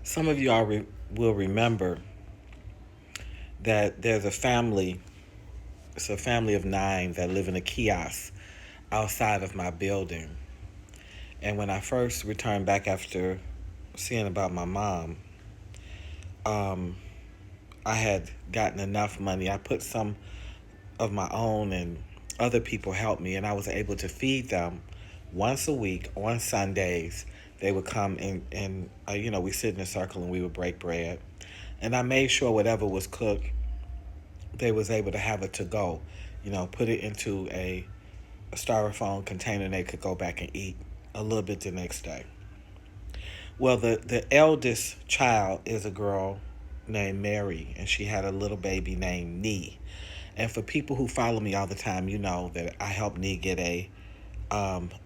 Some of you will remember that there's a family. It's a family of 9 that live in a kiosk outside of my building. And when I first returned back after seeing about my mom, um, I had gotten enough money. I put some of my own, and other people helped me, and I was able to feed them once a week on Sundays. They would come and we sit in a circle and we would break bread. And I made sure whatever was cooked, they was able to have it to go. Put it into a styrofoam container, and they could go back and eat a little bit the next day. Well, the eldest child is a girl named Mary, and she had a little baby named Nee. And for people who follow me all the time, you know that I helped Nee get a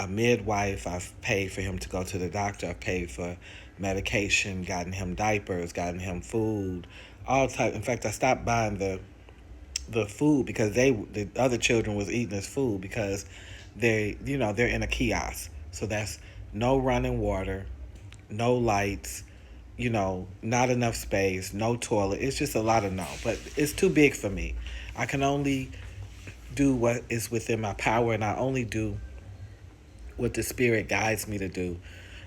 midwife. I've paid for him to go to the doctor. I've paid for medication, gotten him diapers, gotten him food, all type. In fact, I stopped buying the food because the other children was eating his food because they're in a kiosk. So that's no running water, no lights, not enough space, no toilet. It's just a lot of no, but it's too big for me. I can only do what is within my power, and I only do what the spirit guides me to do,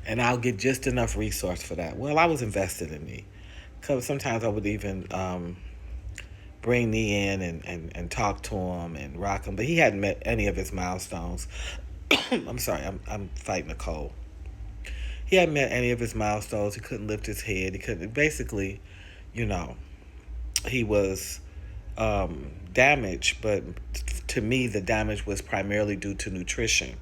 and I'll get just enough resource for that. Well, I was invested in me, because sometimes I would even bring me in and talk to him and rock him, but he hadn't met any of his milestones. I'm sorry, I'm fighting a cold. He hadn't met any of his milestones. He couldn't lift his head. He couldn't. Basically, you know, he was damaged, but to me, the damage was primarily due to nutrition.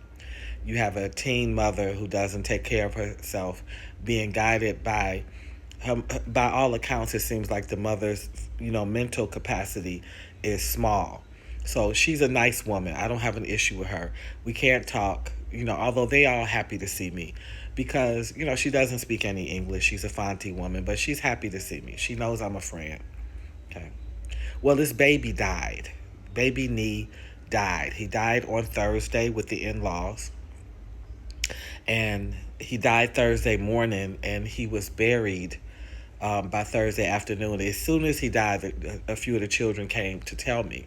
You have a teen mother who doesn't take care of herself, being guided by all accounts, it seems like the mother's, mental capacity is small. So she's a nice woman. I don't have an issue with her. We can't talk, although they are happy to see me because, she doesn't speak any English. She's a Fonte woman, but she's happy to see me. She knows I'm a friend. Okay. Well, this baby died. Baby Nee died. He died on Thursday with the in laws. And he died Thursday morning, and he was buried by Thursday afternoon. As soon as he died, a few of the children came to tell me.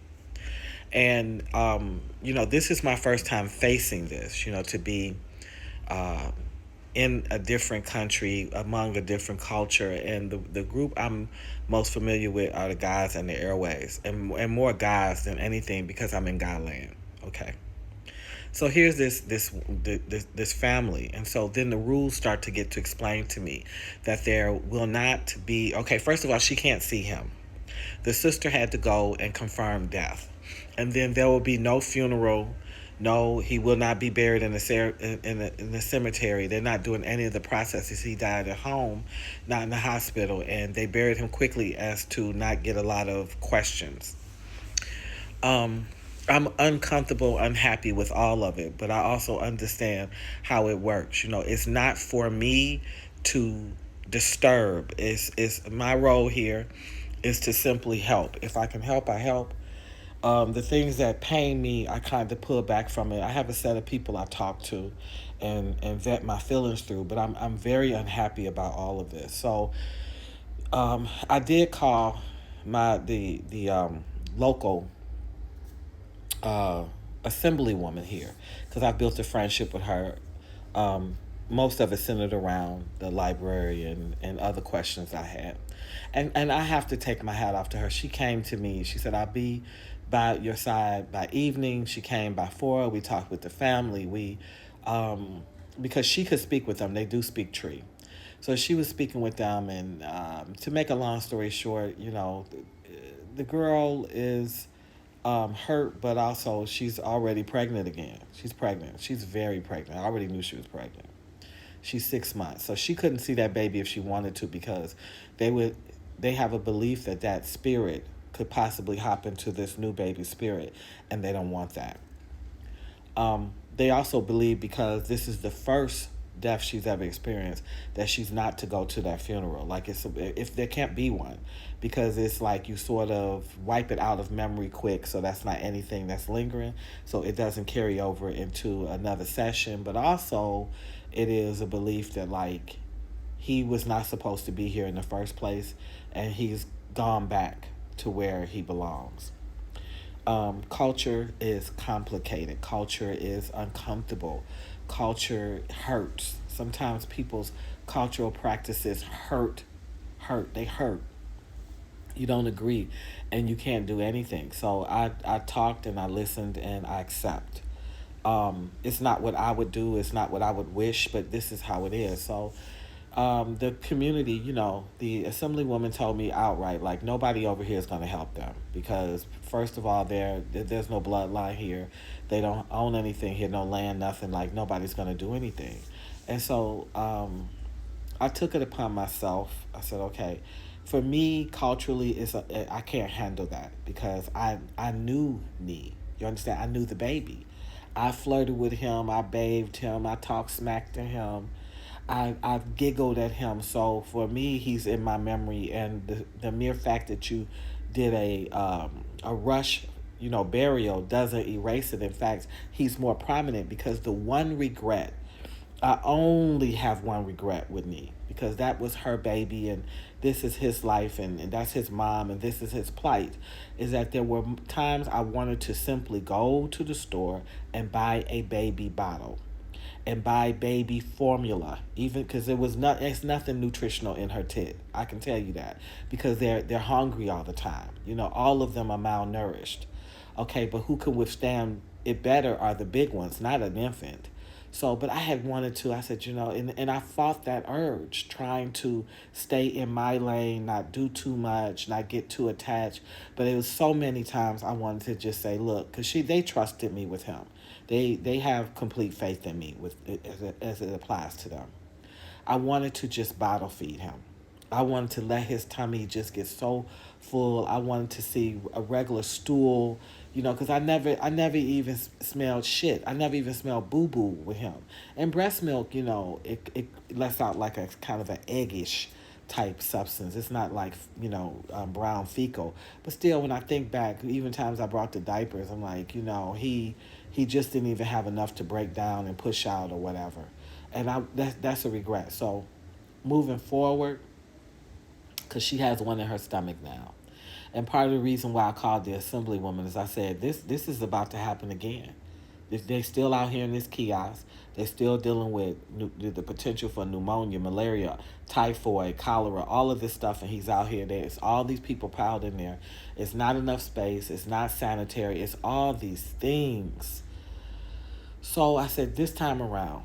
And, this is my first time facing this, to be uh, in a different country, among a different culture. And the group I'm most familiar with are the guys and the airways, and more guys than anything because I'm in Guyland. Okay. So here's this family, and so then the rules start to get to explain to me that there will not be. Okay, first of all, she can't see him. The sister had to go and confirm death, and then there will be no funeral. No, he will not be buried in the cemetery. They're not doing any of the processes. He died at home, not in the hospital, and they buried him quickly as to not get a lot of questions. Um, I'm uncomfortable, unhappy with all of it, but I also understand how it works. It's not for me to disturb. It's my role here is to simply help. If I can help, I help. The things that pain me, I kind of pull back from it. I have a set of people I talk to, and vet my feelings through. But I'm very unhappy about all of this. So I did call the local uh, assemblywoman here because I've built a friendship with her. Um, Most of it centered around the library and other questions I had. And I have to take my hat off to her. She came to me. She said, I'll be by your side by evening. She came by 4. We talked with the family. Because she could speak with them. They do speak tree. So she was speaking with them. And to make a long story short, the girl is hurt, but also she's already pregnant again. She's pregnant. She's very pregnant. I already knew she was pregnant. She's 6 months, so she couldn't see that baby if she wanted to because they would they have a belief that that spirit could possibly hop into this new baby spirit, and they don't want that. They also believe because this is the first death she's ever experienced that she's not to go to that funeral. Like if there can't be one, because it's like you sort of wipe it out of memory quick, so that's not anything that's lingering, so it doesn't carry over into another session. But also, it is a belief that like he was not supposed to be here in the first place, and he's gone back to where he belongs. Culture is complicated. Culture is uncomfortable. Culture hurts. Sometimes people's cultural practices hurt. They hurt. You don't agree, and you can't do anything. So I talked and I listened and I accept. It's not what I would do. It's not what I would wish, but this is how it is. So the community, the assemblywoman told me outright, like nobody over here is going to help them because first of all, there's no bloodline here. They don't own anything here, no land, nothing. Like nobody's going to do anything, and so I took it upon myself. I said, okay, for me culturally, I can't handle that because I knew me. You understand? I knew the baby. I flirted with him. I bathed him. I talked smack to him. I've giggled at him. So for me, he's in my memory, and the mere fact that you did a rush, burial doesn't erase it. In fact, he's more prominent because the one regret I only have one regret with Nee because that was her baby and this is his life and that's his mom and this is his plight. Is that there were times I wanted to simply go to the store and buy a baby bottle and buy baby formula, even because it's nothing nutritional in her tit. I can tell you that because they're hungry all the time. All of them are malnourished. Okay, but who can withstand it better are the big ones, not an infant. So, but I had wanted to, I said, and I fought that urge, trying to stay in my lane, not do too much, not get too attached. But it was so many times I wanted to just say, look, because they trusted me with him. They have complete faith in me with as it applies to them. I wanted to just bottle feed him. I wanted to let his tummy just get so full. I wanted to see a regular stool, because I never even smelled shit. I never even smelled boo boo with him. And breast milk, it lets out like a kind of an eggish type substance. It's not like brown fecal, but still, when I think back, even times I brought the diapers, I'm like, he just didn't even have enough to break down and push out or whatever, and that's a regret. So moving forward, because she has one in her stomach now. And part of the reason why I called the assemblywoman is I said, this is about to happen again. They still out here in this kiosk. They're still dealing with the potential for pneumonia, malaria, typhoid, cholera, all of this stuff. And he's out here. There's all these people piled in there. It's not enough space. It's not sanitary. It's all these things. So I said, this time around,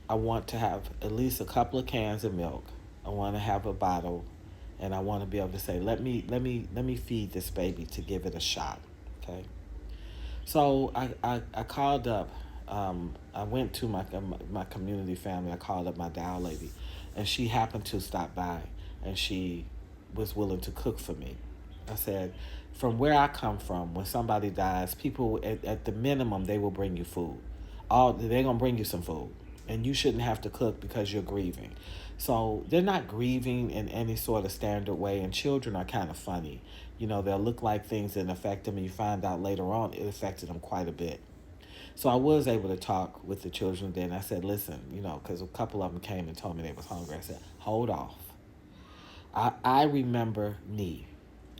I want to have at least a couple of cans of milk. I want to have a bottle, and I want to be able to say, let me feed this baby to give it a shot. Okay. So I called up. I went to my community family. I called up my Dow lady, and she happened to stop by, and she was willing to cook for me. I said, from where I come from, when somebody dies, people at the minimum they will bring you food. They're gonna bring you some food, and you shouldn't have to cook because you're grieving. So they're not grieving in any sort of standard way, and children are kind of funny. They'll look like things that affect them, and you find out later on it affected them quite a bit. So I was able to talk with the children then. I said, listen, because a couple of them came and told me they was hungry. I said, hold off. I remember Nee.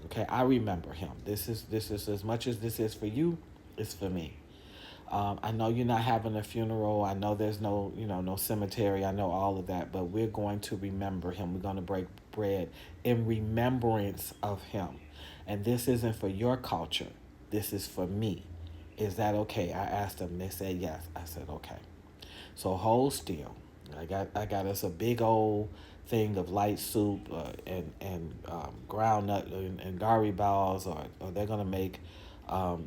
Okay, I remember him. This is as much as this is for you, it's for me. I know you're not having a funeral. I know there's no cemetery. I know all of that, but we're going to remember him. We're going to break bread in remembrance of him. And this isn't for your culture. This is for me. Is that okay? I asked them. They said yes. I said okay. So hold still. I got us a big old thing of light soup and ground nut and gari balls, or they're gonna make um,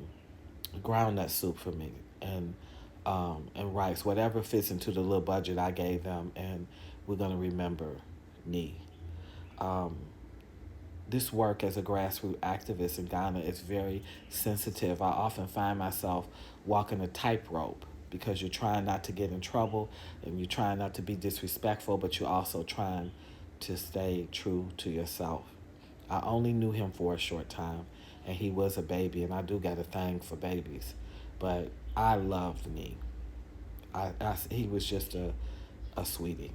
ground nut soup for me and rice, whatever fits into the little budget I gave them, and we're gonna remember Nee. Um, this work as a grassroots activist in Ghana is very sensitive. I often find myself walking a tightrope because you're trying not to get in trouble and you're trying not to be disrespectful, but you're also trying to stay true to yourself. I only knew him for a short time, and he was a baby, and I do got a thing for babies. But I loved me. He was just a sweetie.